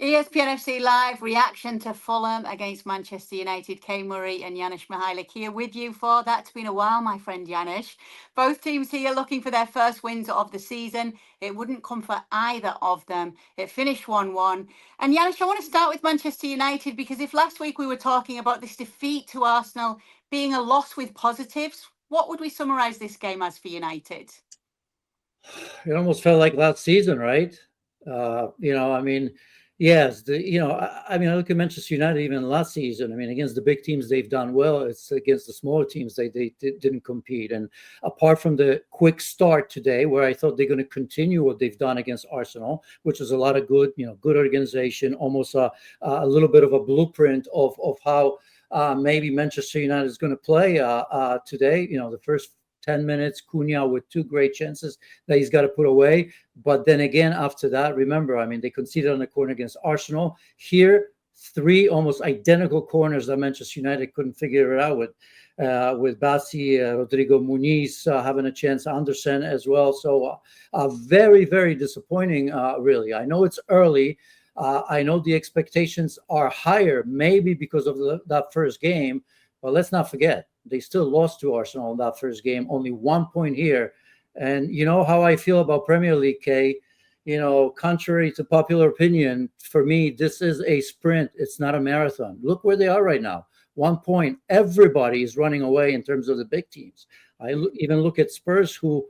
ESPN FC Live reaction to Fulham against Manchester United. Kay Murray and Janusz Michallik here with you for That's Been a While, my friend Janusz. Both teams here looking for their first wins of the season. It wouldn't come for either of them. It finished 1-1. And Janusz, I want to start with Manchester United because if last week we were talking about this defeat to Arsenal being a loss with positives, what would we summarise this game as for United? It almost felt like last season, right? Yes, I look at Manchester United even last season. I mean, against the big teams, they've done well. It's against the smaller teams they didn't compete. And apart from the quick start today, where I thought they're going to continue what they've done against Arsenal, which was a lot of good organization, almost a little bit of a blueprint of how maybe Manchester United is going to play today. The first 10 minutes, Cunha with two great chances that he's got to put away. But then again, after that, remember, they conceded on the corner against Arsenal. Here, three almost identical corners that Manchester United couldn't figure it out with Bassi, Rodrigo Muniz having a chance, Andersen as well. So very, very disappointing, really. I know it's early. I know the expectations are higher, maybe because of that first game. But let's not forget, they still lost to Arsenal in that first game, only 1 point here. And you know how I feel about Premier League, Kay. Contrary to popular opinion, for me, this is a sprint. It's not a marathon. Look where they are right now. 1 point. Everybody is running away in terms of the big teams. I even look at Spurs, who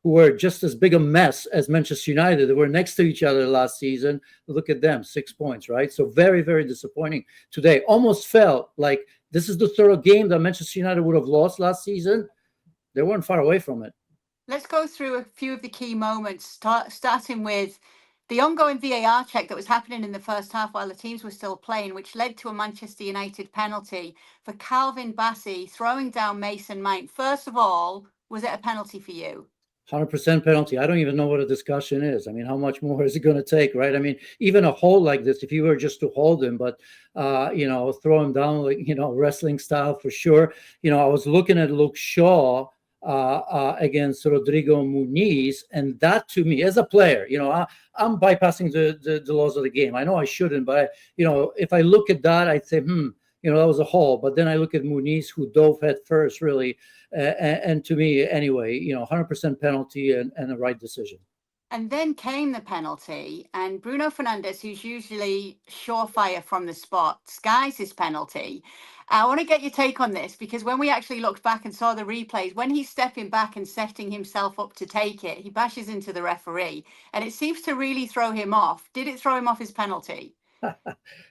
were just as big a mess as Manchester United. They were next to each other last season. Look at them, 6 points, right? So very, very disappointing today. Almost felt like this is the third game that Manchester United would have lost last season. They weren't far away from it. Let's go through a few of the key moments, starting with the ongoing VAR check that was happening in the first half while the teams were still playing, which led to a Manchester United penalty for Calvin Bassey throwing down Mason Mount. First of all, was it a penalty for you? 100% penalty. I don't even know what a discussion is. How much more is it going to take, right? Even a hold like this, if you were just to hold him, but, throw him down, like, wrestling style for sure. I was looking at Luke Shaw against Rodrigo Muniz, and that to me, as a player, I'm bypassing the laws of the game. I know I shouldn't, but, if I look at that, I'd say, that was a hold. But then I look at Muniz, who dove head first, really. And to me, anyway, 100% penalty and a right decision. And then came the penalty, and Bruno Fernandes, who's usually surefire from the spot, skies his penalty. I want to get your take on this, because when we actually looked back and saw the replays, when he's stepping back and setting himself up to take it, he bashes into the referee, and it seems to really throw him off. Did it throw him off his penalty?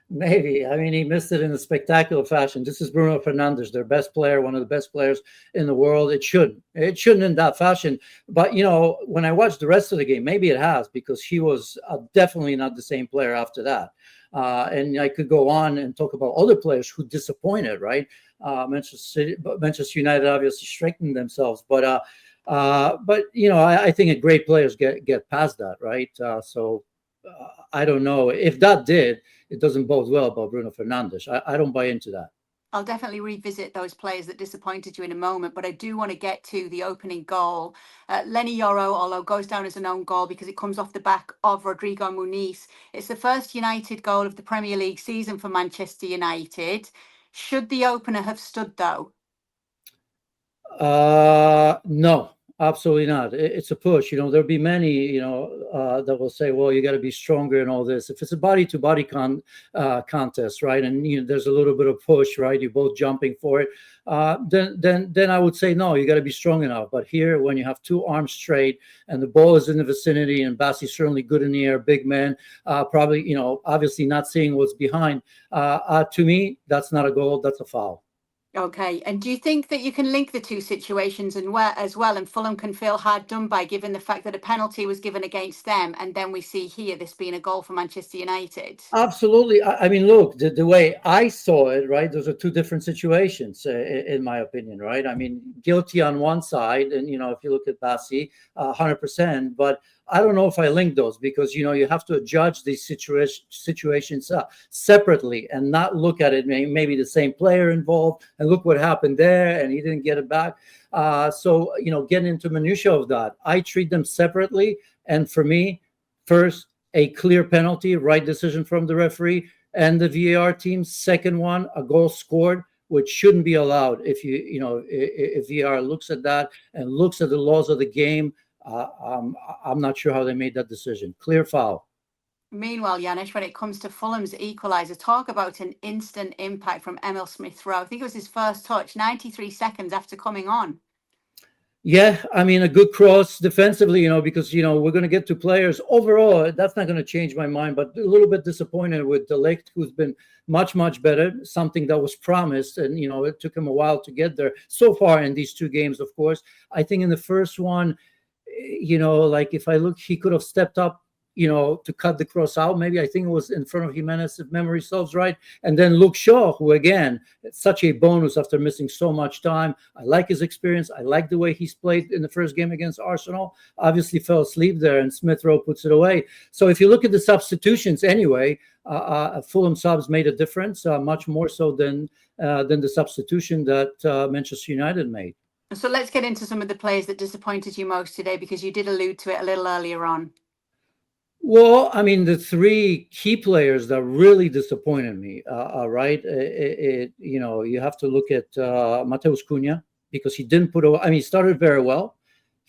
Maybe. He missed it in a spectacular fashion. This is Bruno Fernandes, their best player, one of the best players in the world. It shouldn't in that fashion. But, when I watched the rest of the game, maybe it has, because he was definitely not the same player after that. And I could go on and talk about other players who disappointed, right? Manchester United obviously strengthened themselves. But I think great players get past that, right? I don't know. If that did, it doesn't bode well about Bruno Fernandes. I don't buy into that. I'll definitely revisit those players that disappointed you in a moment, but I do want to get to the opening goal. Lenny Yoro, although goes down as an own goal because it comes off the back of Rodrigo Muniz. It's the first United goal of the Premier League season for Manchester United. Should the opener have stood, though? No. Absolutely not. It's a push. There'll be many, that will say, well, you got to be stronger and all this. If it's a body-to-body contest, right, and there's a little bit of push, right, you're both jumping for it, then I would say, no, you got to be strong enough. But here, when you have two arms straight and the ball is in the vicinity, and Bassi's certainly good in the air, big man, probably, obviously not seeing what's behind, to me, that's not a goal, that's a foul. Okay. And do you think that you can link the two situations as well, and Fulham can feel hard done by, given the fact that a penalty was given against them, and then we see here this being a goal for Manchester United? Absolutely. Look, the way I saw it, right, those are two different situations, in my opinion, right? Guilty on one side, and, if you look at Bassi, 100%, but I don't know if I link those, because, you have to judge these situations separately and not look at it, maybe the same player involved, and look what happened there, and he didn't get it back. So, getting into minutiae of that, I treat them separately. And for me, first, a clear penalty, right decision from the referee and the VAR team. Second one, a goal scored, which shouldn't be allowed. If VAR looks at that and looks at the laws of the game, I'm not sure how they made that decision. Clear foul. Meanwhile, Janusz, when it comes to Fulham's equaliser, talk about an instant impact from Emil Smith-Rowe. I think it was his first touch, 93 seconds after coming on. Yeah, I mean, a good cross defensively, because, we're going to get to players. Overall, that's not going to change my mind, but a little bit disappointed with De Ligt, who's been much, much better, something that was promised. And, it took him a while to get there so far in these two games, of course. I think in the first one, like if I look, he could have stepped up, to cut the cross out. Maybe I think it was in front of Jimenez, if memory serves right. And then Luke Shaw, who again, it's such a bonus after missing so much time. I like his experience. I like the way he's played in the first game against Arsenal. Obviously fell asleep there, and Smith-Rowe puts it away. So if you look at the substitutions anyway, Fulham subs made a difference, much more so than the substitution that Manchester United made. So let's get into some of the players that disappointed you most today, because you did allude to it a little earlier on. Well, I mean, the three key players that really disappointed me, right? You have to look at Mateus Cunha, because he didn't put away. I mean, he started very well.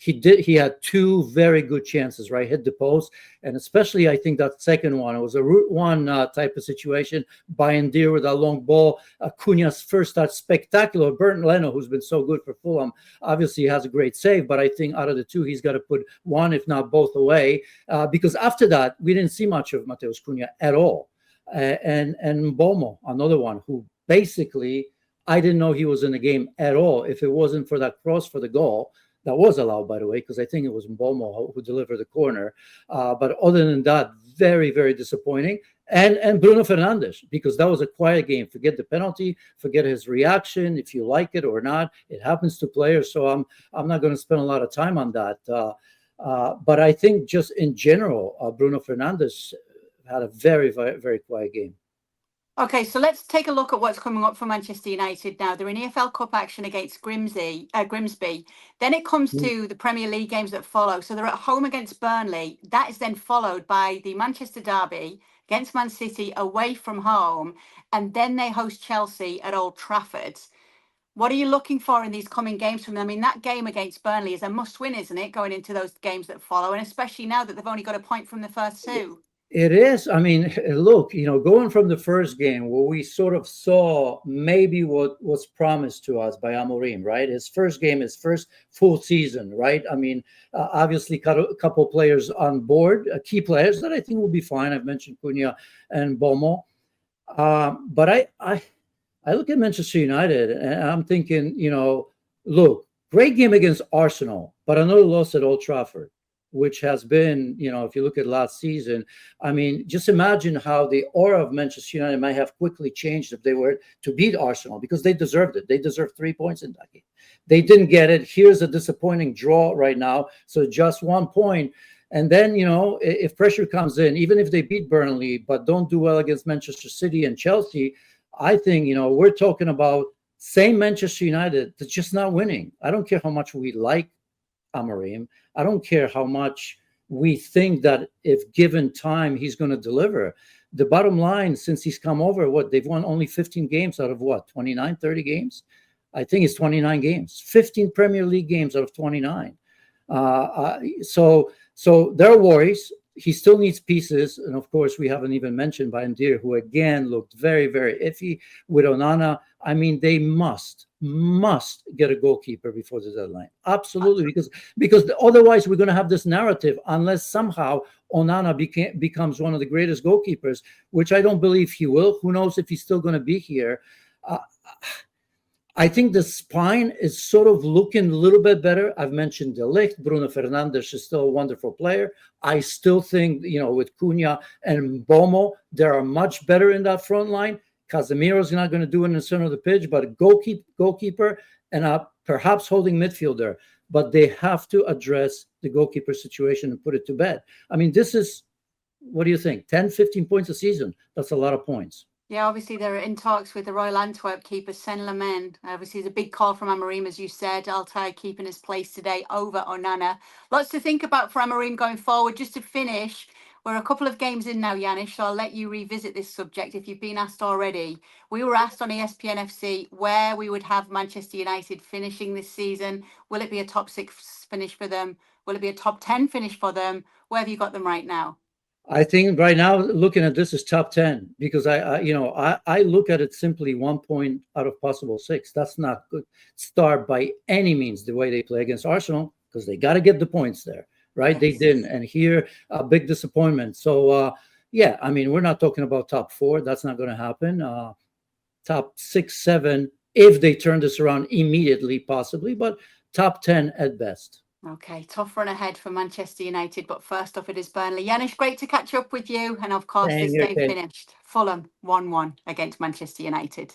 He had two very good chances, right? Hit the post. And especially, I think that second one, it was a route one type of situation. Bayindir with a long ball. Cunha's first touch, spectacular. Bernd Leno, who's been so good for Fulham, obviously has a great save. But I think out of the two, he's got to put one, if not both, away. Because after that, we didn't see much of Mateus Cunha at all. And Bomo, another one, who basically, I didn't know he was in the game at all if it wasn't for that cross for the goal. That was allowed, by the way, because I think it was Mbomo who delivered the corner. But other than that, very, very disappointing. And Bruno Fernandes, because that was a quiet game. Forget the penalty, forget his reaction, if you like it or not. It happens to players, so I'm not going to spend a lot of time on that. But I think just in general, Bruno Fernandes had a very, very, very quiet game. Okay, so let's take a look at what's coming up for Manchester United now. They're in EFL Cup action against Grimsby. Then it comes to the Premier League games that follow. So they're at home against Burnley. That is then followed by the Manchester derby against Man City away from home. And then they host Chelsea at Old Trafford. What are you looking for in these coming games from them? I mean, that game against Burnley is a must-win, isn't it, going into those games that follow, and especially now that they've only got a point from the first two? It is. I mean, look, going from the first game where we sort of saw maybe what was promised to us by Amorim, right? His first game, his first full season, right? I mean, obviously a couple players on board, key players that I think will be fine. I've mentioned Cunha and Bomo. But I look at Manchester United and I'm thinking, look, great game against Arsenal, but another loss at Old Trafford, which has been, if you look at last season, I mean, just imagine how the aura of Manchester United might have quickly changed if they were to beat Arsenal, because they deserved it. They deserved 3 points in that game. They didn't get it. Here's a disappointing draw right now. So just 1 point. And then, if pressure comes in, even if they beat Burnley, but don't do well against Manchester City and Chelsea, I think, we're talking about same Manchester United that's just not winning. I don't care how much we like Amorim. I don't care how much we think that if given time, he's going to deliver. The bottom line, since he's come over, they've won only 15 games out of 29, 30 games? I think it's 29 games, 15 Premier League games out of 29. So there are worries. He still needs pieces. And of course, we haven't even mentioned Bayindir, who again looked very, very iffy with Onana. I mean, they must get a goalkeeper before the deadline. Absolutely. Because otherwise we're going to have this narrative, unless somehow Onana becomes one of the greatest goalkeepers, which I don't believe he will. Who knows if he's still going to be here. I think the spine is sort of looking a little bit better. I've mentioned De Ligt. Bruno Fernandes is still a wonderful player. I still think, with Cunha and Bomo, they are much better in that front line. Casemiro's not going to do it in the center of the pitch, but a goalkeeper and perhaps holding midfielder. But they have to address the goalkeeper situation and put it to bed. I mean, this is, what do you think? 10, 15 points a season. That's a lot of points. Yeah, obviously they're in talks with the Royal Antwerp keeper, Saint-Lemain. Obviously, it's a big call from Amorim, as you said. Altay keeping his place today over Onana. Lots to think about for Amorim going forward. Just to finish, We're a couple of games in now, Janusz, so I'll let you revisit this subject if you've been asked already. We were asked on ESPN FC where we would have Manchester United finishing this season. Will it be a top 6 finish for them? Will it be a top 10 finish for them? Where have you got them right now? I think right now, looking at this is top 10 because I look at it simply 1 point out of possible 6. That's not good start by any means the way they play against Arsenal because they got to get the points there, right? Yes. They didn't, and here a big disappointment. So yeah, I mean we're not talking about top 4. That's not going to happen. Top 6, 7 if they turn this around immediately, possibly, but top 10 at best. Okay, tough run ahead for Manchester United, but first off, it is Burnley. Janusz, great to catch up with you. And of course, Same this here, game Kate. finished Fulham 1-1 against Manchester United.